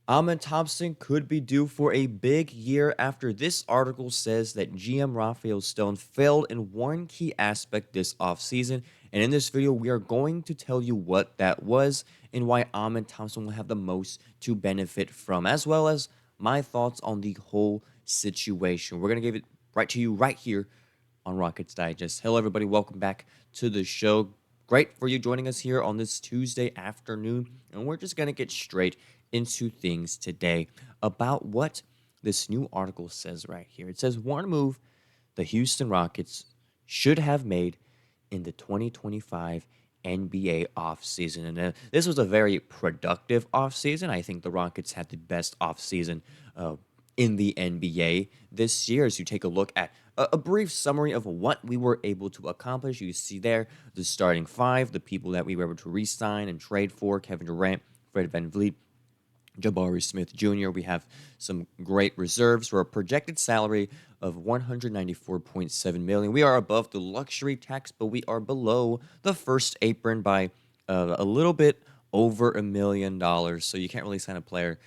Amen Thompson could be due for a big year after this article says that GM Rafael Stone failed in one key aspect this offseason. And in this video, we are going to tell you what that was and why Amen Thompson will have the most to benefit from, as well as my thoughts on the whole situation. We're going to give it right to you right here on Rockets Digest. Hello, everybody. Welcome back to the show. Great for you joining us here on this Tuesday afternoon. And we're just going to get straight into things today about what this new article says right here. It says one move the Houston Rockets should have made in the 2025 NBA offseason. And this was a very productive offseason. I think the Rockets had the best offseason in the NBA this year. As you take a look at a brief summary of what we were able to accomplish, you see there the starting five, the people that we were able to re-sign and trade for: Kevin Durant, Fred VanVleet, Jabari Smith Jr. We have some great reserves for a projected salary of $194.7 million. We are above the luxury tax, but we are below the first apron by a little bit over $1 million. So you can't really sign a player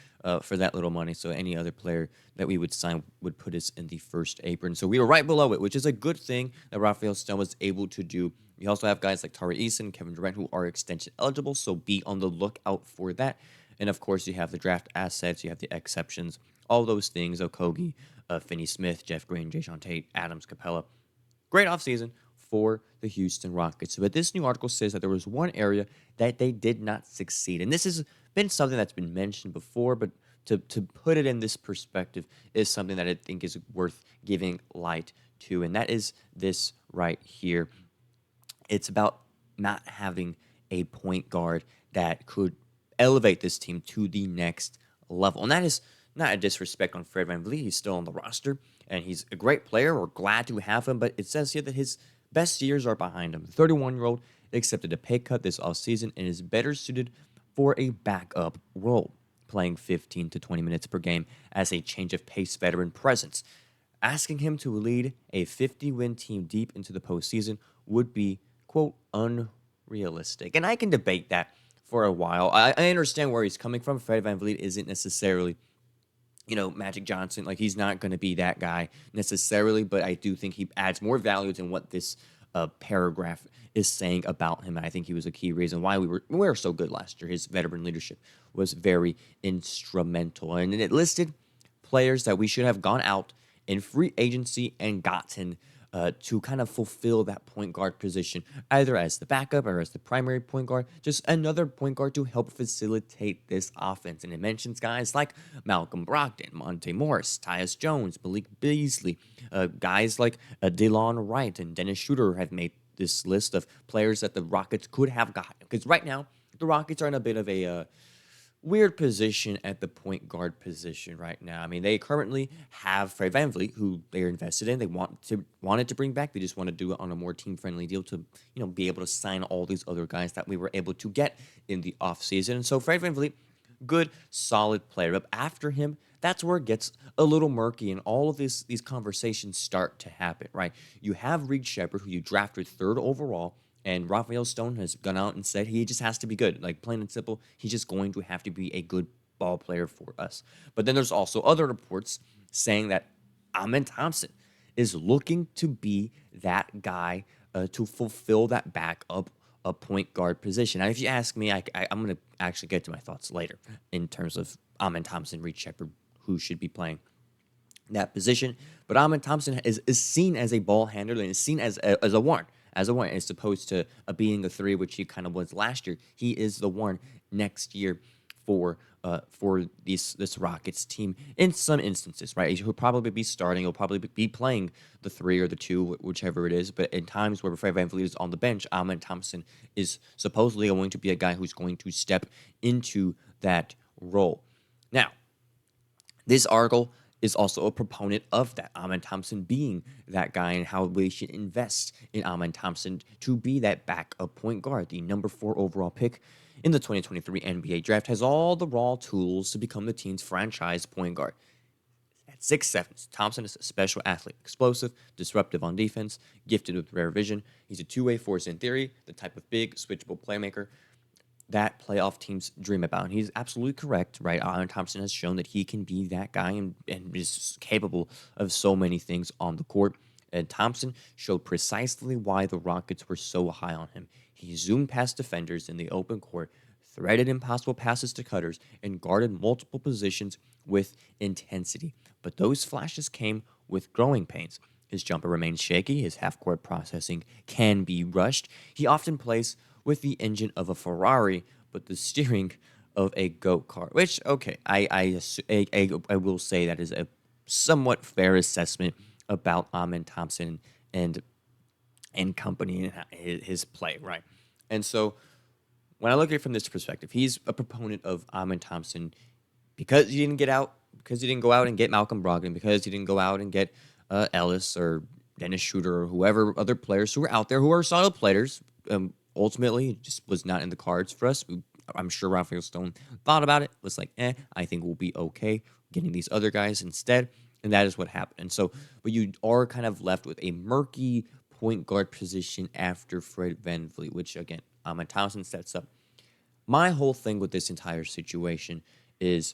for that little money. So any other player that we would sign would put us in the first apron. So we were right below it, which is a good thing that Rafael Stone was able to do. We also have guys like Tari Eason, Kevin Durant, who are extension eligible. So be on the lookout for that. And, of course, you have the draft assets, you have the exceptions, all those things: Okogie, Finney-Smith, Jeff Green, Jason Tate, Adams, Capella. Great offseason for the Houston Rockets. But this new article says that there was one area that they did not succeed. And this has been something that's been mentioned before, but to put it in this perspective is something that I think is worth giving light to. And that is this right here. It's about not having a point guard that could elevate this team to the next level. And that is not a disrespect on Fred VanVleet. He's still on the roster, and he's a great player. We're glad to have him, but it says here that his best years are behind him. The 31-year-old accepted a pay cut this offseason and is better suited for a backup role, playing 15 to 20 minutes per game as a change-of-pace veteran presence. Asking him to lead a 50-win team deep into the postseason would be, quote, unrealistic. And I can debate that for a while. I understand where he's coming from. Fred VanVleet isn't necessarily, Magic Johnson. Like, he's not going to be that guy necessarily, but I do think he adds more value than what this paragraph is saying about him. And I think he was a key reason why we were so good last year. His veteran leadership was very instrumental. And it listed players that we should have gone out in free agency and gotten to kind of fulfill that point guard position, either as the backup or as the primary point guard, just another point guard to help facilitate this offense. And it mentions guys like Malcolm Brogdon, Monte Morris, Tyus Jones, Malik Beasley, guys like DeLon Wright and Dennis Schroeder have made this list of players that the Rockets could have gotten. Because right now, the Rockets are in a bit of a weird position at the point guard position right now. I mean, they currently have Fred VanVleet, who they're invested in. They wanted to bring back. They just want to do it on a more team-friendly deal to, be able to sign all these other guys that we were able to get in the offseason. And so Fred VanVleet, good, solid player. But after him, that's where it gets a little murky, and all of these conversations start to happen, right? You have Reed Sheppard, who you drafted third overall, and Rafael Stone has gone out and said he just has to be good. Like, plain and simple, he's just going to have to be a good ball player for us. But then there's also other reports saying that Amen Thompson is looking to be that guy to fulfill that backup point guard position. Now, if you ask me, I'm going to actually get to my thoughts later in terms of Amen Thompson, Reed Sheppard, who should be playing that position. But Amen Thompson is seen as a ball handler and is seen as a one. As opposed to being a three, which he kind of was last year. He is the one next year for this Rockets team in some instances, right? He'll probably be starting. He'll probably be playing the three or the two, whichever it is. But in times where Fred VanVleet is on the bench, Amen Thompson is supposedly going to be a guy who's going to step into that role. Now, this article is also a proponent of that, Amen Thompson being that guy, and how we should invest in Amen Thompson to be that backup point guard. The number 4 overall pick in the 2023 NBA draft has all the raw tools to become the team's franchise point guard. At 6'7", Thompson is a special athlete, explosive, disruptive on defense, gifted with rare vision. He's a two-way force in theory, the type of big, switchable playmaker that playoff teams dream about. And he's absolutely correct, right? Amen Thompson has shown that he can be that guy and is capable of so many things on the court. And Thompson showed precisely why the Rockets were so high on him. He zoomed past defenders in the open court, threaded impossible passes to cutters, and guarded multiple positions with intensity. But those flashes came with growing pains. His jumper remains shaky, his half-court processing can be rushed. He often plays with the engine of a Ferrari, but the steering of a go-kart. Which, okay, I will say that is a somewhat fair assessment about Amen Thompson and company and his play, right? And so when I look at it from this perspective, he's a proponent of Amen Thompson because he didn't get out, because he didn't go out and get Malcolm Brogdon, because he didn't go out and get Ellis or Dennis Schroeder or whoever other players who were out there who are solid players. Ultimately, it just was not in the cards for us. I'm sure Rafael Stone thought about it, was like, I think we'll be okay getting these other guys instead. And that is what happened. And so, but you are kind of left with a murky point guard position after Fred VanVleet, which again, Amen Thompson sets up. My whole thing with this entire situation is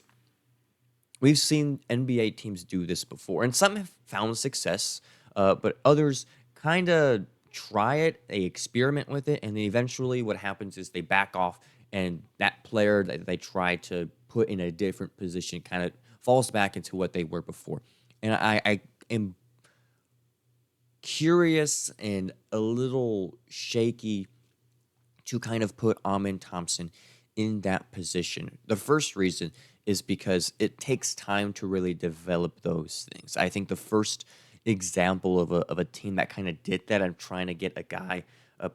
we've seen NBA teams do this before, and some have found success, but others kind of try it, they experiment with it, and then eventually what happens is they back off, and that player that they try to put in a different position kind of falls back into what they were before. And I am curious and a little shaky to kind of put Amen Thompson in that position. The first reason is because it takes time to really develop those things. I think the first example of a team that kind of did that, I'm trying to get a guy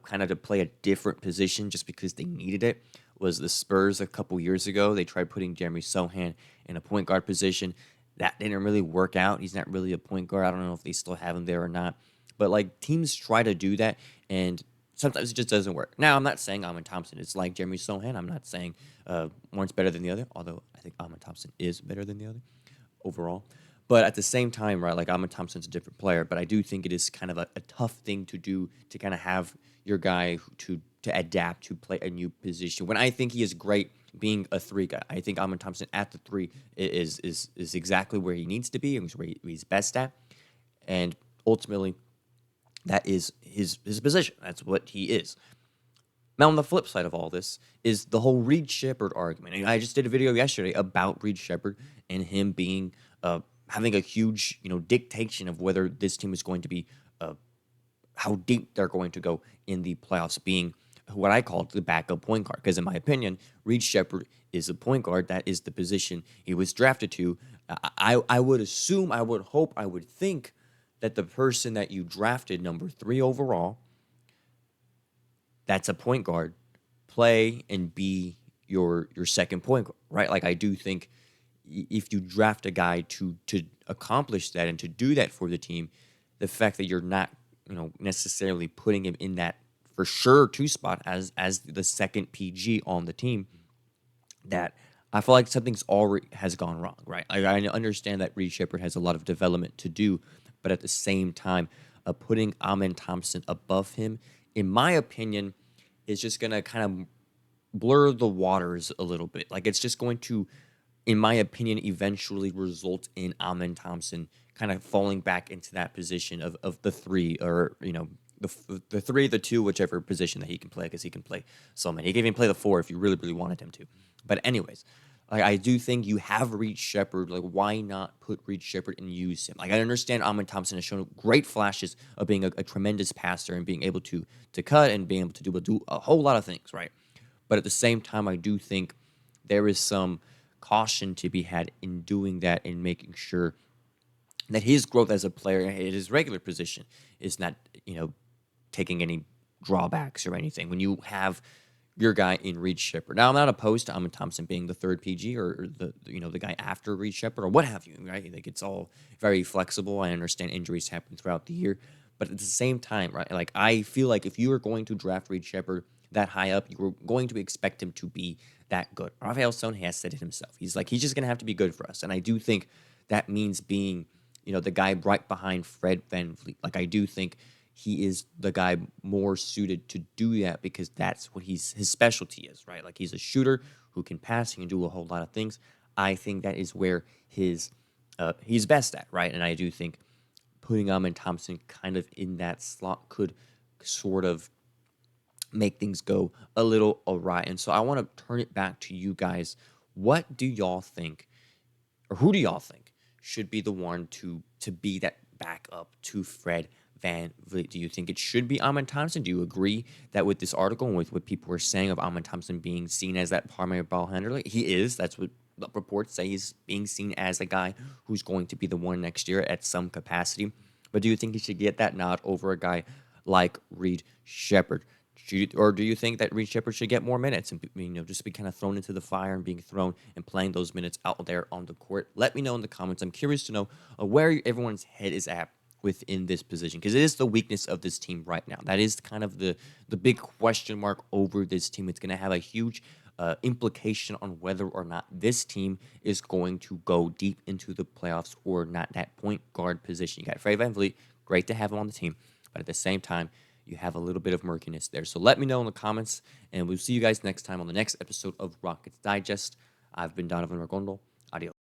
kind of to play a different position just because they needed it, was the Spurs a couple years ago. They tried putting Jeremy Sohan in a point guard position. That didn't really work out. He's not really a point guard. I don't know if they still have him there or not. But like teams try to do that, and sometimes it just doesn't work. Now, I'm not saying Amen Thompson is like Jeremy Sohan. I'm not saying one's better than the other, although I think Amen Thompson is better than the other overall. But at the same time, right, like Amen Thompson's a different player, but I do think it is kind of a tough thing to do to kind of have your guy to adapt to play a new position. When I think he is great being a three guy, I think Amen Thompson at the three is exactly where he needs to be and where he's best at. And ultimately, that is his position. That's what he is. Now, on the flip side of all this is the whole Reed Sheppard argument. And I just did a video yesterday about Reed Sheppard and him being having a huge, dictation of whether this team is going to be, how deep they're going to go in the playoffs, being what I call the backup point guard. Because in my opinion, Reed Sheppard is a point guard. That is the position he was drafted to. I would assume, I would hope, I would think that the person that you drafted number 3 overall, that's a point guard, play and be your second point guard, right? Like I do think if you draft a guy to accomplish that and to do that for the team, the fact that you're not necessarily putting him in that for sure 2 spot as the second PG on the team, that I feel like something's already has gone wrong, right? I understand that Reed Sheppard has a lot of development to do, but at the same time, putting Amen Thompson above him, in my opinion, is just going to kind of blur the waters a little bit. Like it's just going to, in my opinion, eventually result in Amen Thompson kind of falling back into that position of the 3, or, the 3, the 2, whichever position that he can play, because he can play so many. He can even play the 4 if you really, really wanted him to. But anyways, like I do think you have Reed Sheppard. Like, why not put Reed Sheppard and use him? Like, I understand Amen Thompson has shown great flashes of being a tremendous passer and being able to cut and being able to do a whole lot of things, right? But at the same time, I do think there is some caution to be had in doing that and making sure that his growth as a player at his regular position is not, taking any drawbacks or anything when you have your guy in Reed Sheppard. Now, I'm not opposed to Amen Thompson being the 3rd PG or the guy after Reed Sheppard or what have you, right? Like, it's all very flexible. I understand injuries happen throughout the year, but at the same time, right, like I feel like if you are going to draft Reed Sheppard that high up, you were going to expect him to be that good. Rafael Stone has said it himself. He's just going to have to be good for us, and I do think that means being, the guy right behind Fred VanVleet. Like, I do think he is the guy more suited to do that because that's what his specialty is, right? Like he's a shooter who can pass, he can do a whole lot of things. I think that is where he's best at, right? And I do think putting Amen Thompson kind of in that slot could sort of make things go a little awry. And so I want to turn it back to you guys. What do y'all think, or who do y'all think should be the one to be that backup to Fred VanVleet? Do you think it should be Amen Thompson? Do you agree that with this article and with what people are saying of Amen Thompson being seen as that primary ball handler, he is? That's what the reports say. He's being seen as a guy who's going to be the one next year at some capacity. But do you think he should get that nod over a guy like Reed Sheppard? Or do you think that Reed Sheppard should get more minutes and just be kind of thrown into the fire and being thrown and playing those minutes out there on the court? Let me know in the comments. I'm curious to know where everyone's head is at within this position because it is the weakness of this team right now. That is kind of the big question mark over this team. It's going to have a huge implication on whether or not this team is going to go deep into the playoffs or not. That point guard position. You got Fred VanVleet, great to have him on the team, but at the same time, you have a little bit of murkiness there. So let me know in the comments, and we'll see you guys next time on the next episode of Rockets Digest. I've been Donovan Ricondo. Adios.